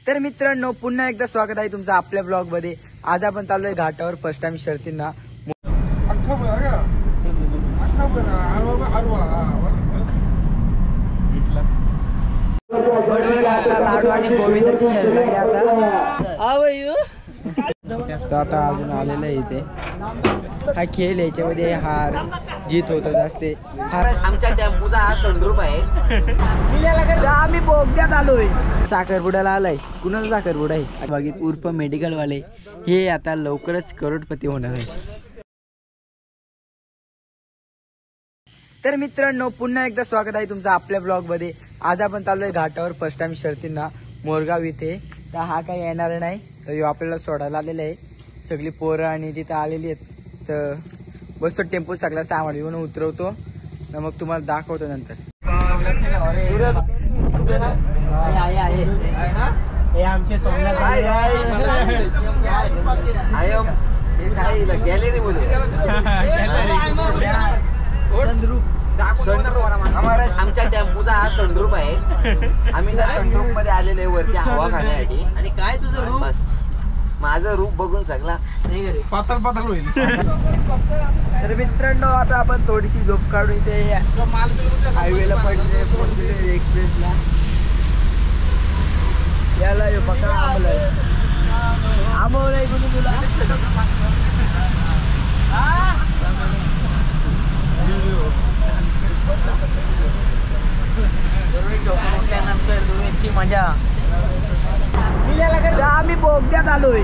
तर मित्रांनो पुन्हा एकदा स्वागत आहे तुमचं आपल्या ब्लॉग मध्ये। आज आपण चाललोय घाटावर फर्स्ट टाइम शर्तींना। लाडू आणि गोविंदाची शर्यत लागली आता अजून आलेलं आहे इथे। हा खेळ याच्यामध्ये हार जीत होत असते। आमच्या टेम्पोचा हा सनरूप आहे। आम्ही बोगद्यात आलोय। साखरपुड्याला आलाय। कुणाचा साखरपुडा आहे? बागीत उर्फ मेडिकल वाले हे आता लवकरच करोडपती होणार आहे। तर मित्रांनो पुन्हा एकदा स्वागत आहे तुमचं आपल्या ब्लॉग मध्ये। आज आपण चाललोय घाटावर फर्स्ट टाइम शर्तींना मोरगाव इथे। तर हा काही येणार नाही, तर आपल्याला सोडायला आलेला आहे। सगळी पोरं आणि तिथं आलेली आहेत। तर बसतो टेम्पो सगळा सामान घेऊन उतरवतो, मग तुम्हाला दाखवतो नंतर। आमचे गॅलरी हमारा आमच्या टेम्पोचा हा सनरूप आहे। आम्ही त्या सनरूप मध्ये आलेले वरती हवा खाण्यासाठी। आणि काय तुझं रूप? माझं रूप बघून सगळा पातळ पातळ होईल। तर मित्रांनो आता आपण थोडीशी झोप काढून इथे हायवेला पोहोचले एक्सप्रेसला। याला बघा आंबवलंय कुणी तुला? झोपल्यानंतर दुनियाची मजा। आम्ही बोगद्यात आलोय।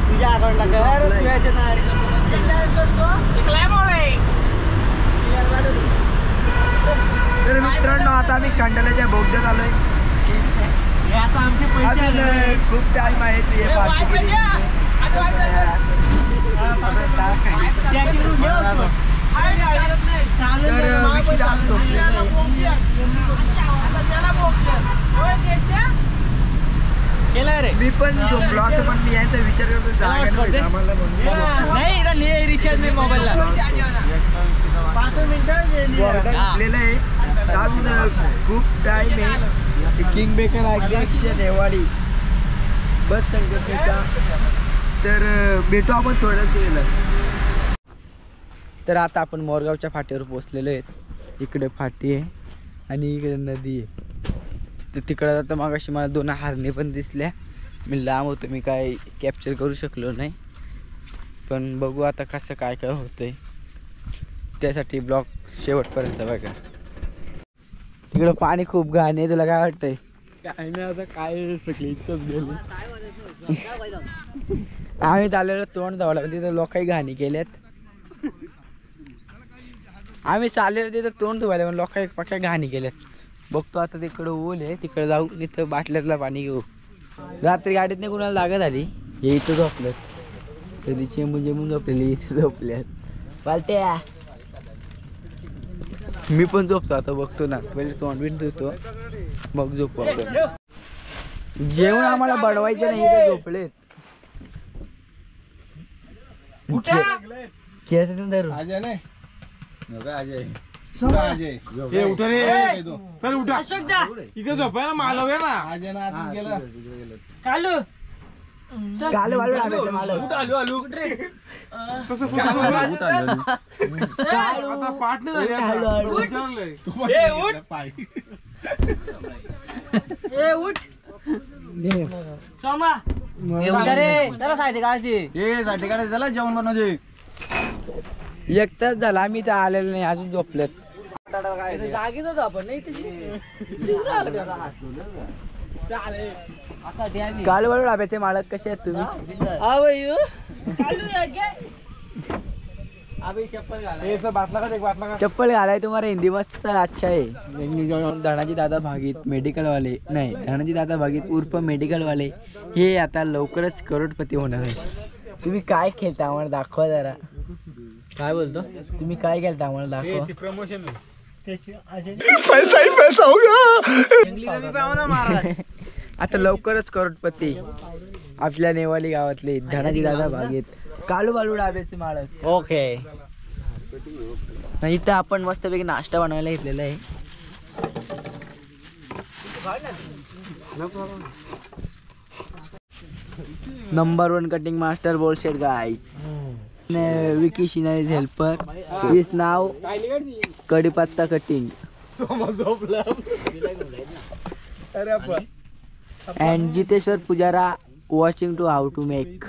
तुझ्या अकाउंटला कर तर मित्रांनो आता आम्ही खंडाल्याच्या बोगद्यात आलोय। खूप टाइम आहे तू मी पण झोपलो असं, पण मी यायचा विचार करतो जागा आम्हाला नाही रिचार्ज नाही मोबाईलला। 5 मिनिटं झोपलेलं आहे। खूप टाइम आहे। किंग बेकर अध्यक्ष नेवाडी बस संघटनेचा। तर भेटू आपण थोडंच गेलं। तर आता आपण मोरगावच्या फाटीवर पोहोचलेलो आहेत। इकडे फाटी आहे आणि इकडे नदी आहे। तर तिकडे आता मागाशी मला 2 हरणे पण दिसल्या। मी लांब होतो, मी काय कॅप्चर करू शकलो नाही, पण बघू आता कसं काय काय होतंय। त्यासाठी ब्लॉग शेवटपर्यंत बघा। तिकडं पाणी खूप घाण आहे। तुला काय वाटतंय? काय नाही, आता काय सगळी इच्छाच गेली। आम्ही चाललेलो तोंड धावला, तिथं लोकांनी घाणी केल्यात। आम्ही चाललेलो तिथं तोंड धुवायला, पण लोकांनी पक्का घाणी केल्यात। बघतो आता तिकडं ओल आहे, तिकडे जाऊ, तिथं बाटल्यातलं पाणी घेऊ। रात्री गाडीत नाही कुणाला जागा झाली, हे इथं झोपल्यात। कधी चेंबून चेंबून झोपलेली इथं झोपल्यात। पालट्या मी पण झोपतो आता, बघतो ना, पहिले तोंड बिंड धुतो मग झोपू आपण। जेवण आम्हाला बनवायचं नाही, इथे झोपलेत। काल वाळू आलो जेवण बनवते। 1 तास झाला आम्ही तर आलेलो नाही, अजून झोपलेत। जागीच होतो आपण नाही काल वळू डाब्याचे मालक कसे आहेत तुम्ही? चप्पल घालाय तुम्हाला हिंदी मस्त अच्छा आहे। धनाजी दादा भागीत मेडिकल वाले नाही, धनाजी दादा भागीत उर्फ मेडिकल वाले हे आता लवकरच करोडपती होणार आहे। तुम्ही काय खेळता आम्हाला दाखवा जरा। काय बोलतो? तुम्ही काय खेळता आम्हाला दाखवा। प्रमोशन पैसा ही पैसा होगा। आता लवकरच करोडपती आपल्या नेवाली गावातले धनाजी दादा भागीत कालू बालू डाब्याचे मालक। ओके, इथं आपण मस्तपैकी नाश्ता बनवायला घेतलेला आहे। Number 1 cutting master bullshit guys. Vicky Shina is helper. Is now Kadipatta cutting. And Jiteshwar Pujara watching to how to make.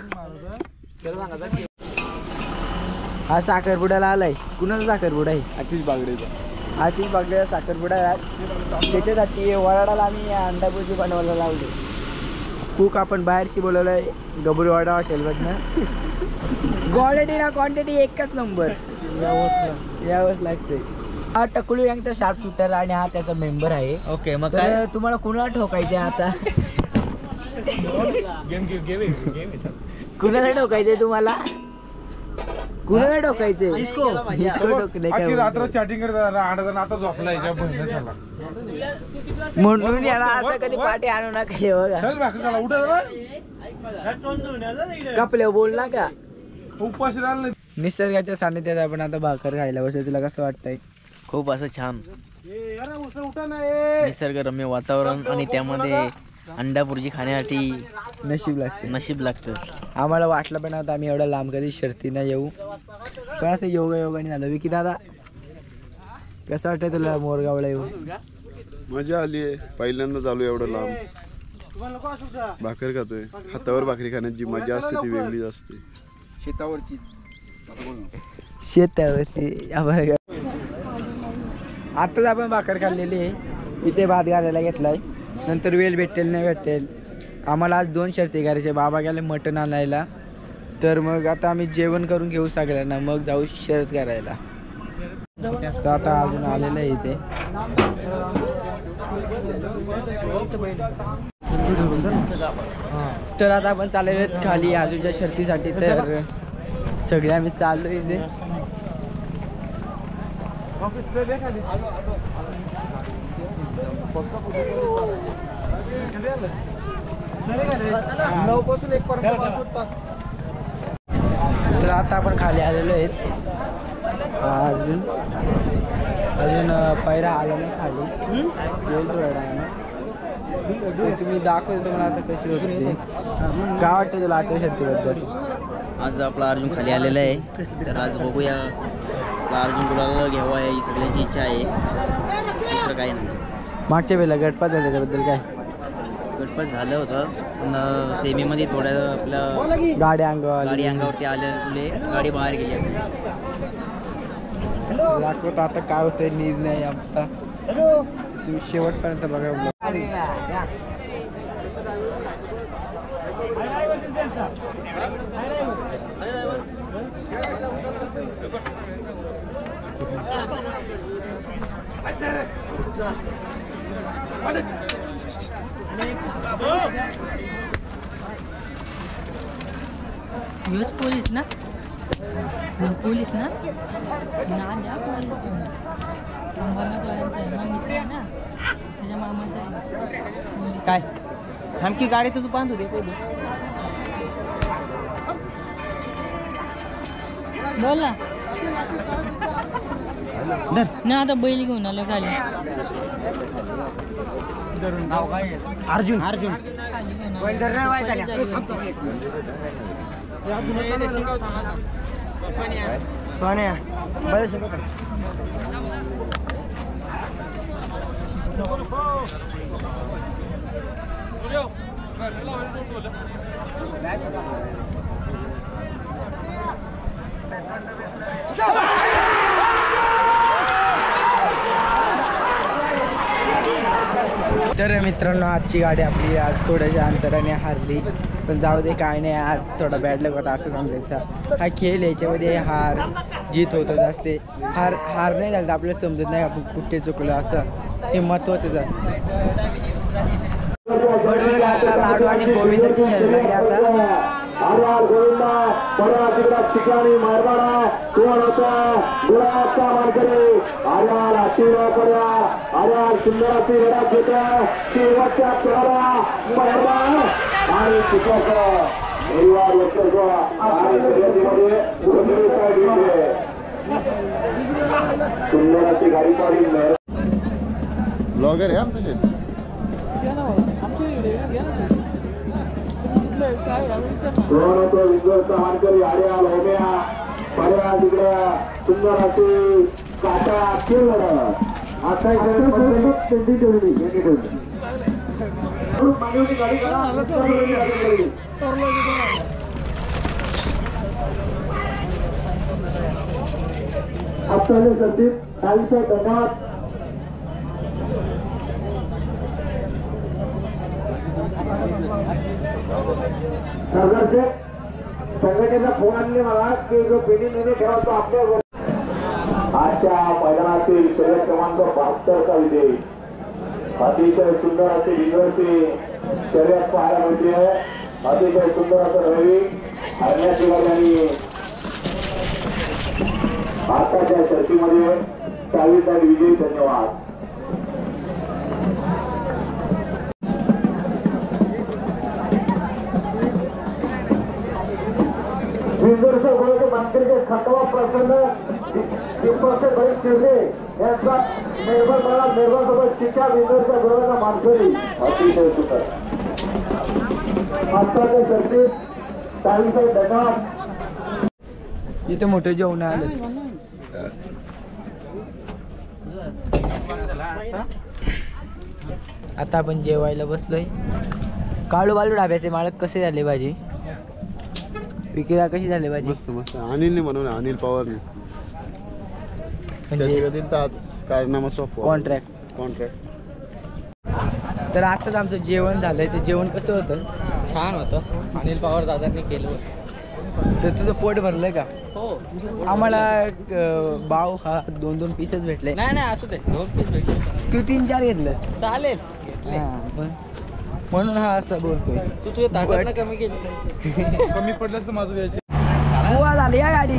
हा साखरपुड्याला आलाय. कुणाचा साखरपुडा आहे? आतिश बागडेचा साखरपुडा आहे. त्याच्यासाठी वडाळाला आम्ही अंडा भुर्जी बनवायला लावले. कुक आपण बाहेरशी बोलवलंय गबुरवाडा हॉटेलमधनं. क्वालिटी ना क्वांटिटी एकच नंबर यावंच लागतंय. हा टकलू यांचा शार्प शूटर आणि हा त्याचा मेंबर आहे. ओके मग तर तुम्हाला कुणाला ठोकायचे आता? कुणाला ठोकायचे तुम्हाला? कुणाला ठोकायचे? म्हणून याला असं कधी पाठी आणू नका. हे बघा कपले बोल ना का. निसर्गाच्या सानिध्यात आपण आता भाकर खायला बसलो. तुला कसं वाटतंय? खूप असं छान निसर्गरम्य वातावरण आणि त्यामध्ये अंडा भुर्जी खाण्यासाठी नशीब लागतं. आम्हाला वाटलं पण आता आम्ही एवढा लांब कधी शर्तीनं येऊ, पण असं योगाने झालं. विकी दादा कसं वाटतंय तुला मोरगावला येऊ? मजा आली आहे. पहिल्यांदा चालू एवढं लांब भाकर खातोय. हातावर भाकरी खाण्याची मजा असते ती वेगळीच असते. शेतावरची आताच आपण भाकर खाल्लेली आहे. इथे भात घालायला घेतलाय. नंतर वेळ भेटेल नाही भेटेल. आम्हाला आज 2 शर्ती करायचे. बाबा गेले मटण आणायला. तर मग आता आम्ही जेवण करून घेऊ सगळ्यांना, मग जाऊ शर्त करायला. तर आता अजून आलेलं आहे इथे. तर आता आपण चाललेलो आहेत खाली अजूनच्या शर्तीसाठी. तर सगळे आम्ही चाललो इथे. तर आता आपण खाली आलेलो आहेत. अजून पैरा आला नाही खाली. येईल थोड्या वेळानं. तुम्ही दाखवतो तुम्हाला आता कशी होती. काय वाटतं तुला आजच्या शर्तीबद्दल? आज आपला अर्जुन खाली आलेला आहे. तर आज बघूया आपला अर्जुन गुलाल घ्यावा ही सगळ्यांची इच्छा आहे. दुसरं काही नाही. मागच्या वेळेला गटपात झाला त्याच्याबद्दल काय? गटपात झालं होतं पण सेमीमध्ये थोड्या आपल्या गाडी अंगावरती आल्यामुळे गाडी बाहेर गेली. दाखवतो आता काय होतंय निर्णय आमचा. तुम्ही शेवटपर्यंत बघा. पोलीस ना पोलीस ना द्या पोलीस मित्र आहे ना त्याच्या मामाचा काय आमची गाडी तर तू बांधू दे. बोल ना आता बैल घेऊन आलो खाली. अर्जुन सोन्या तर मित्रांनो आजची गाडी आपली आज थोड्याशा अंतराने हारली. पण जाऊ दे काय नाही. आज थोडा बॅड लक होता असं समजायचा. हा खेळ याच्यामध्ये हार जीत होतच असते. हार नाही झालं तर आपल्याला समजत नाही आपण कुठे चुकलं असं. हे महत्त्वाचंच असतं. लाडू आणि गोविंदाची शर्यत आता. ठिकाणी मैदान कोण होता गुलाबचा मानकरी आर्याला शिरा पर्या आर्या सुंदराची लढा घेत्या शेवटच्या क्षणाला मैदान आणि शिकाचं परिवार वर्चस्व आणि शर्यतीमध्ये सुंदराची गाडी पाडी ब्लॉगर आहे आमचे. दोन विंजोरचा मानकरी आर्या लोम्या पर्या तिकडे सुंदर अशी काटा खेळ आता संधी ठेवली मागवली गाडी करा आपल्याला संदीप काहीचा धन्यवाद सरकारचे संघटनेचा फोन आणले मला की जो पेढी नेणे ठेवतो आपल्या आजच्या मैदानातील शर्यत क्रमांक 72 चा विजय अतिशय सुंदर असे विजयची शर्यत पाहायला मिळते आहे. अतिशय सुंदर असं रवी हरण्याची गाडी आताच्या शर्तीमध्ये 40 विजयी. धन्यवाद. विंजोरच्या गोळ्याचे मानकरीचे 7वा प्रसन्न चिंपळचे बरेच शिरले यांचा निर्भरसोबत चिच्या विंजोरच्या गोळ्याचा मानकरी अतिशय सुंदर आजच्या शर्तीत 40 धन्यवाद. इथे मोठे जेवण आले. आता आपण जेवायला बसलोय. काळू बालू ढाब्याचे मालक कसे झाले भाजी विक्रीला कशी झाली भाजी? मस्त मस्त. अनिलने बनवलं, अनिल पवारने. म्हणजे कारनामा कॉन्ट्रॅक्ट. तर आताच आमचं जेवण झालंय. ते जेवण कसं होतं? छान होतं. अनिल पवार दादांनी केलं होतं. तर तुझं पोट भरलंय का? हो. आम्हाला बाव हा 2-2 पीसच भेटले. नाही असू दे, 2 पीस भेटले. तू 3-4 घेतलं चालेल. म्हणून हा असं बोलतोय. तू तुझ्या ताकद कमी केली. कमी पडलंच तर माझं द्यायचे. बुवा झाली या गाडी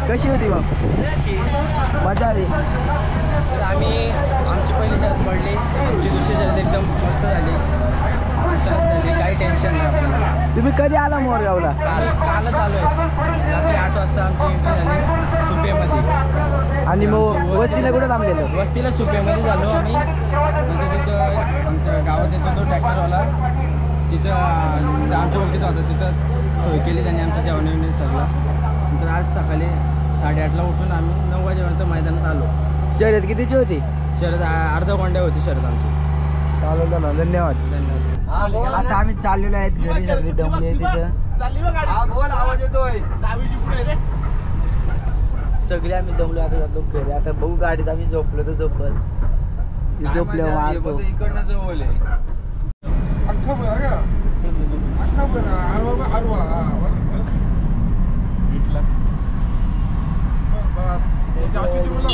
कशी होती मग? मजा आली. तर आमची पहिली शर्यत पडली, आमची दुसरी शर्यत एकदम मस्त झाली, काही टेन्शन नाही आपल्याला. तुम्ही कधी आला मोरगावला? कालच आलो आहे. रात्री 8 वाजता आमची एंट्री झाली सुपेमध्ये. आणि मग वस्तीला कुठं थांबलेलं? वस्तीला सुपेमध्ये झालो आम्ही. तिथं आमच्या गावात येतो तो ट्रॅक्टरवाला, तिथं आमच्या ओळखीचा होता, तिथं सोय केली त्यांनी आमच्या जेवणाने सगळं. नंतर आज सकाळी 8:30ला उठून आम्ही 9 वाजेपर्यंत मैदानात आलो. शर्यत कितीची होती? शर्यत अर्धा गोंड्या होती शर्यत आमची. चालेल चालेल, धन्यवाद. आता आम्ही चाललेलो आहेत घरी, सगळी दमली आहे तिथं. सगळे आम्ही दमलो. आता जातो घरी. आता बघू गाडीत आम्ही झोपलो तर झोपल्या मारतो. इकडनं जवळ आहे. अख्खा बरं का? अख्खा बरं. आरवा बस. त्याच्या अशी बोला.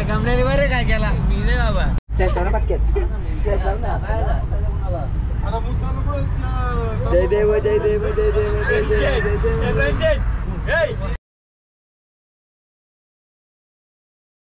गमल्याने बरं काय केला मी नाही बाबा. जय देव जय देव जय देव जय देव जय देव.